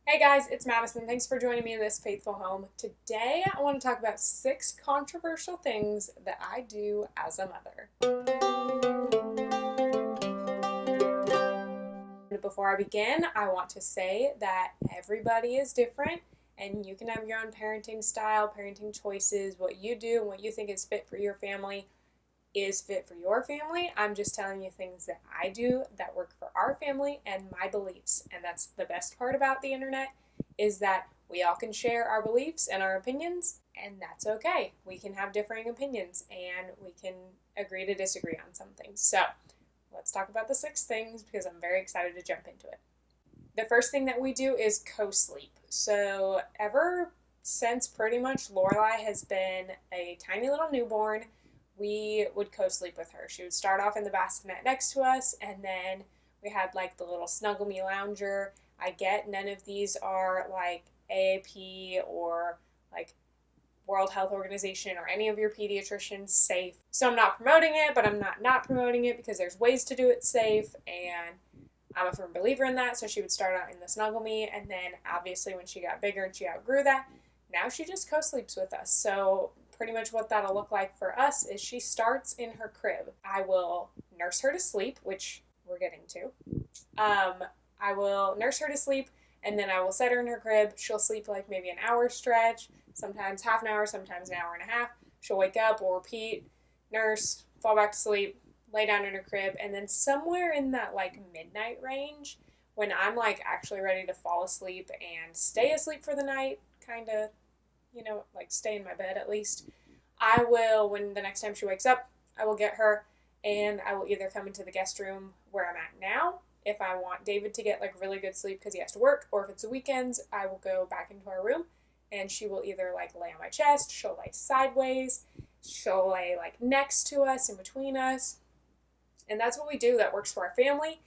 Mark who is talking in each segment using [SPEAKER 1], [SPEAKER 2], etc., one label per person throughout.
[SPEAKER 1] Hey guys, it's Madison. Thanks for joining me in this faithful home. Today I want to talk about 6 controversial things that I do as a mother. Before I begin, I want to say that everybody is different and you can have your own parenting style, parenting choices, what you do and what you think is fit for your family is fit for your family. I'm just telling you things that I do that work for our family and my beliefs. And that's the best part about the internet is that we all can share our beliefs and our opinions, and that's okay. We can have differing opinions and we can agree to disagree on some things. So let's talk about the 6 things because I'm very excited to jump into it. The first thing that we do is co-sleep. So ever since pretty much Lorelai has been a tiny little newborn, we would co-sleep with her. She would start off in the bassinet next to us, and then we had like the little Snuggle Me lounger. I get none of these are like AAP or like World Health Organization or any of your pediatricians safe. So I'm not promoting it, but I'm not promoting it because there's ways to do it safe, and I'm a firm believer in that. So she would start out in the Snuggle Me, and then obviously when she got bigger and she outgrew that, now she just co-sleeps with us. So pretty much what that'll look like for us is she starts in her crib. I will nurse her to sleep, which we're getting to. I will nurse her to sleep, and then I will set her in her crib. She'll sleep like maybe an hour stretch, sometimes half an hour, sometimes an hour and a half. She'll wake up, we'll repeat, nurse, fall back to sleep, lay down in her crib, and then somewhere in that like midnight range, when I'm like actually ready to fall asleep and stay asleep for the night, kind of, like stay in my bed at least, I will, when the next time she wakes up, I will get her and I will either come into the guest room where I'm at now if I want David to get like really good sleep because he has to work, or if it's the weekends, I will go back into our room and she will either like lay on my chest, she'll lay sideways, she'll lay like next to us, in between us. And that's what we do that works for our family.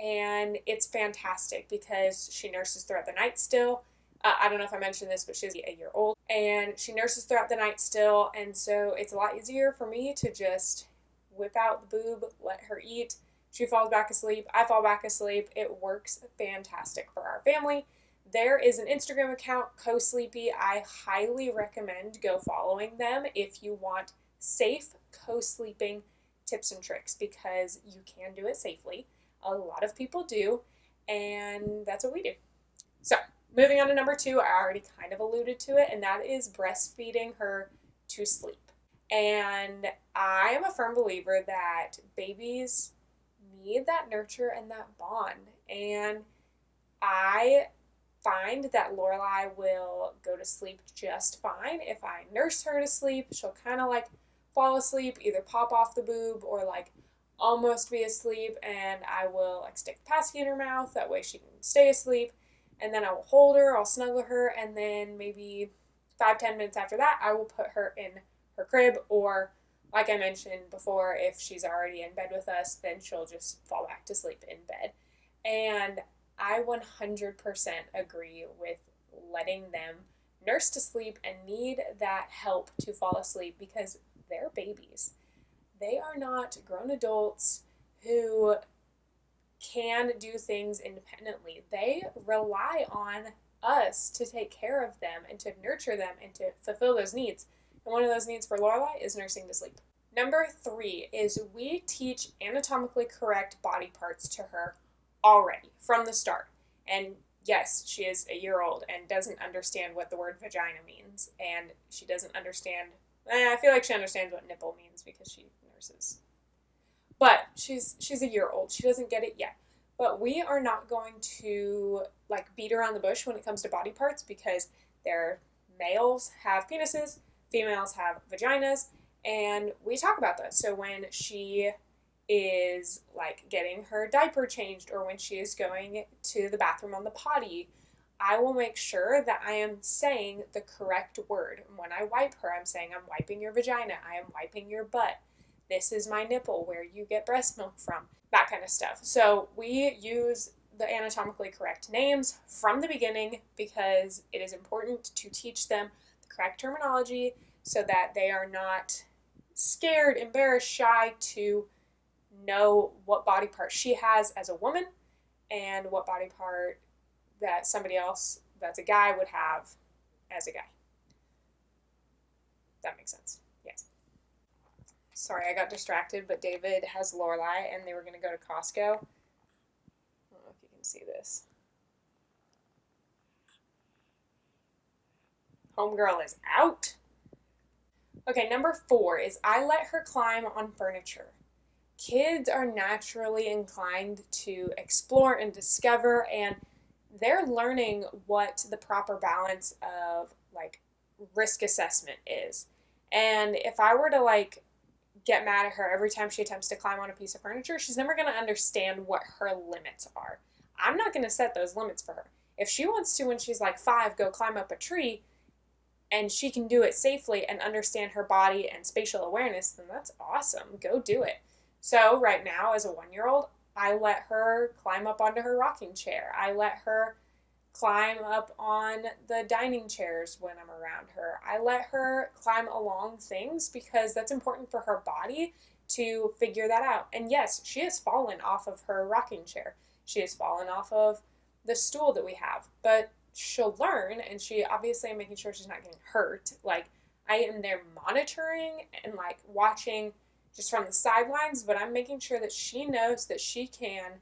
[SPEAKER 1] And it's fantastic because she nurses throughout the night still. I don't know if I mentioned this, but she's a year old. And she nurses throughout the night still. And so it's a lot easier for me to just whip out the boob, let her eat. She falls back asleep. I fall back asleep. It works fantastic for our family. There is an Instagram account, Cosleepy. I highly recommend go following them if you want safe co-sleeping tips and tricks because you can do it safely. A lot of people do, and that's what we do. So, moving on to number 2, I already kind of alluded to it, and that is breastfeeding her to sleep. And I am a firm believer that babies need that nurture and that bond. And I find that Lorelai will go to sleep just fine if I nurse her to sleep. She'll kind of like fall asleep, either pop off the boob or like almost be asleep, and I will like stick the passy in her mouth. That way she can stay asleep. And then I will hold her, I'll snuggle her, and then maybe 5-10 minutes after that, I will put her in her crib, or like I mentioned before, if she's already in bed with us, then she'll just fall back to sleep in bed. And I 100% agree with letting them nurse to sleep and need that help to fall asleep because they're babies. They are not grown adults who can do things independently. They rely on us to take care of them and to nurture them and to fulfill those needs. And one of those needs for Lorelai is nursing to sleep. Number 3 is we teach anatomically correct body parts to her already from the start. And yes, she is a year old and doesn't understand what the word vagina means. And she doesn't understand, I feel like she understands what nipple means because she nurses. But she's a year old. She doesn't get it yet. But we are not going to like beat around the bush when it comes to body parts because males have penises, females have vaginas, and we talk about that. So when she is like getting her diaper changed or when she is going to the bathroom on the potty, I will make sure that I am saying the correct word. When I wipe her, I'm saying I'm wiping your vagina, I am wiping your butt. This is my nipple where you get breast milk from, that kind of stuff. So we use the anatomically correct names from the beginning because it is important to teach them the correct terminology so that they are not scared, embarrassed, shy to know what body part she has as a woman and what body part that somebody else that's a guy would have as a guy. That makes sense. Yes. Sorry, I got distracted, but David has Lorelai, and they were going to go to Costco. I don't know if you can see this. Homegirl is out. Okay, number 4 is I let her climb on furniture. Kids are naturally inclined to explore and discover, and they're learning what the proper balance of like risk assessment is. And if I were to like get mad at her every time she attempts to climb on a piece of furniture, she's never going to understand what her limits are. I'm not going to set those limits for her. If she wants to, when she's like 5, go climb up a tree, and she can do it safely and understand her body and spatial awareness, then that's awesome. Go do it. So right now, as a 1-year-old, I let her climb up onto her rocking chair. I let her climb up on the dining chairs when I'm around her. I let her climb along things because that's important for her body to figure that out. And yes, she has fallen off of her rocking chair. She has fallen off of the stool that we have, but she'll learn, and she obviously, I'm making sure she's not getting hurt. Like, I am there monitoring and like watching just from the sidelines, but I'm making sure that she knows that she can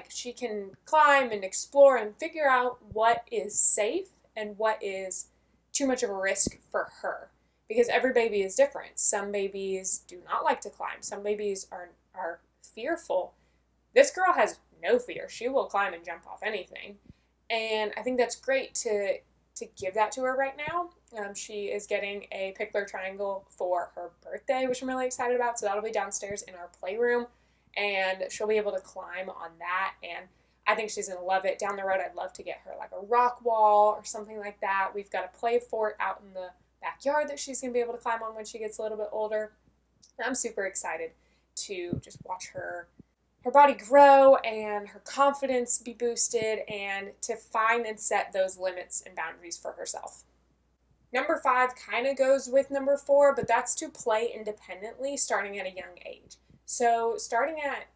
[SPEAKER 1] she can climb and explore and figure out what is safe and what is too much of a risk for her. Because every baby is different. Some babies do not like to climb. Some babies are fearful. This girl has no fear. She will climb and jump off anything. And I think that's great to give that to her right now. She is getting a pickler triangle for her birthday, which I'm really excited about. So that'll be downstairs in our playroom, and she'll be able to climb on that. And I think she's going to love it. Down the road, I'd love to get her like a rock wall or something like that. We've got a play fort out in the backyard that she's going to be able to climb on when she gets a little bit older. And I'm super excited to just watch her body grow and her confidence be boosted, and to find and set those limits and boundaries for herself. Number 5 kind of goes with number 4, but that's to play independently starting at a young age. So starting at,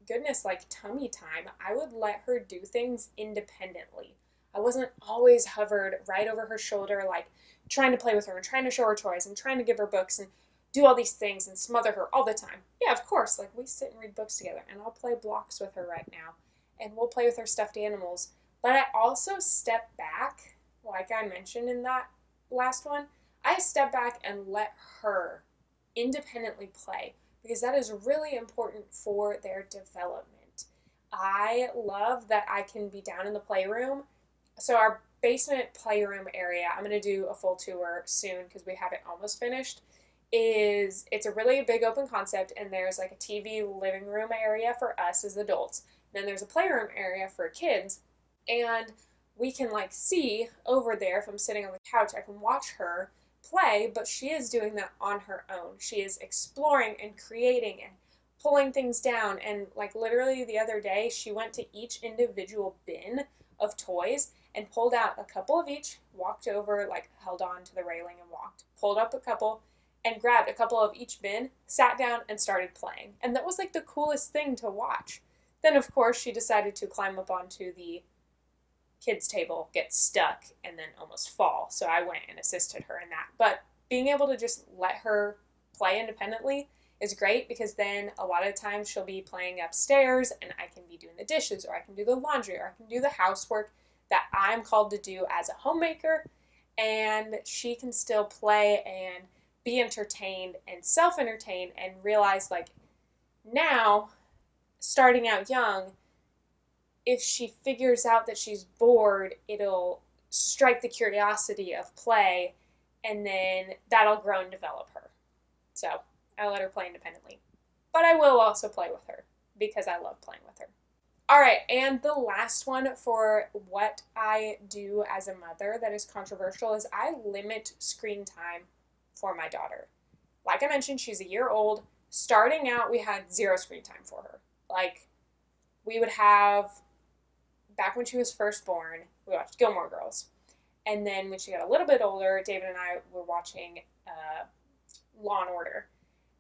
[SPEAKER 1] goodness, like tummy time, I would let her do things independently. I wasn't always hovered right over her shoulder, like trying to play with her and trying to show her toys and trying to give her books and do all these things and smother her all the time. Yeah, of course, like we sit and read books together, and I'll play blocks with her right now, and we'll play with her stuffed animals. But I also step back, like I mentioned in that last one, I step back and let her independently play, because that is really important for their development. I love that I can be down in the playroom. So our basement playroom area, I'm going to do a full tour soon because we have it almost finished. It's a really big open concept, and there's like a TV living room area for us as adults. Then there's a playroom area for kids, and we can like see over there. If I'm sitting on the couch, I can watch her play, but she is doing that on her own. She is exploring and creating and pulling things down, and like literally the other day, she went to each individual bin of toys and pulled out a couple of each, walked over, like held on to the railing and walked, pulled up a couple, and grabbed a couple of each bin, sat down, and started playing. And that was like the coolest thing to watch. Then, of course, she decided to climb up onto the kids' table, get stuck, and then almost fall. So I went and assisted her in that. But being able to just let her play independently is great, because then a lot of times she'll be playing upstairs, and I can be doing the dishes, or I can do the laundry, or I can do the housework that I'm called to do as a homemaker, and she can still play and be entertained and self-entertained and realize, like, now, starting out young, if she figures out that she's bored, it'll strike the curiosity of play, and then that'll grow and develop her. So I let her play independently. But I will also play with her because I love playing with her. All right, and the last one for what I do as a mother that is controversial is I limit screen time for my daughter. Like I mentioned, she's a year old. Starting out, we had 0 screen time for her. Like, we would have, back when she was first born, we watched Gilmore Girls. And then when she got a little bit older, David and I were watching Law and Order.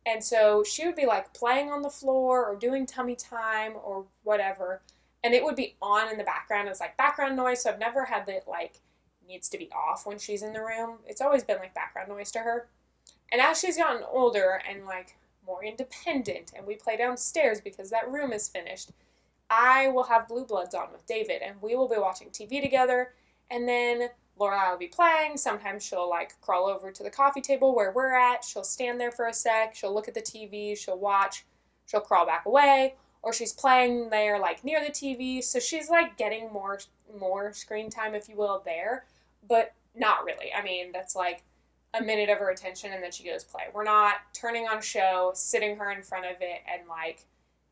[SPEAKER 1] And so she would be like playing on the floor or doing tummy time or whatever. and it would be on in the background as like background noise. So I've never had that like needs to be off when she's in the room. It's always been like background noise to her. And as she's gotten older and like more independent and we play downstairs because that room is finished, I will have Blue Bloods on with David and we will be watching TV together. And then Laura will be playing. Sometimes she'll like crawl over to the coffee table where we're at. She'll stand there for a sec. She'll look at the TV. She'll watch. She'll crawl back away. Or she's playing there like near the TV. So she's like getting more screen time, if you will, there. But not really. I mean, that's like a minute of her attention and then she goes play. We're not turning on a show, sitting her in front of it, and like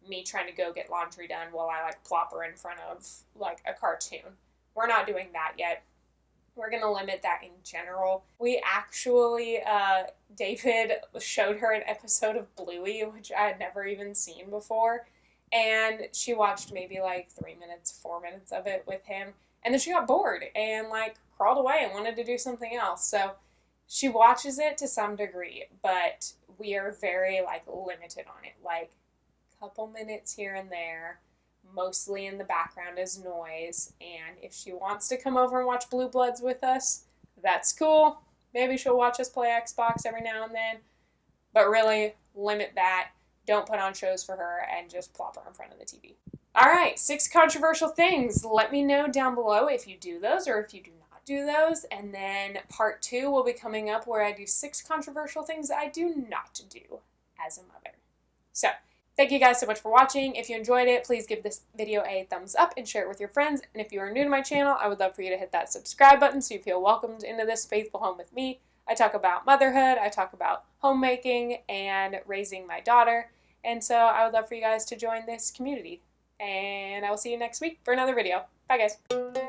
[SPEAKER 1] me trying to go get laundry done while I like plop her in front of like a cartoon. We're not doing that yet. We're going to limit that in general. We actually, David showed her an episode of Bluey, which I had never even seen before. And she watched maybe like 3 minutes, 4 minutes of it with him. And then she got bored and like crawled away and wanted to do something else. So she watches it to some degree, but we are very like limited on it. Like a couple minutes here and there, mostly in the background as noise. And if she wants to come over and watch Blue Bloods with us, that's cool. Maybe she'll watch us play Xbox every now and then, but really limit that. Don't put on shows for her and just plop her in front of the TV. All right, 6 controversial things. Let me know down below if you do those or if you do not do those. And then part 2 will be coming up where I do 6 controversial things I do not do as a mother. So thank you guys so much for watching. If you enjoyed it, please give this video a thumbs up and share it with your friends. And if you are new to my channel, I would love for you to hit that subscribe button so you feel welcomed into this faithful home with me. I talk about motherhood, I talk about homemaking and raising my daughter. And so I would love for you guys to join this community. And I will see you next week for another video. Bye, guys.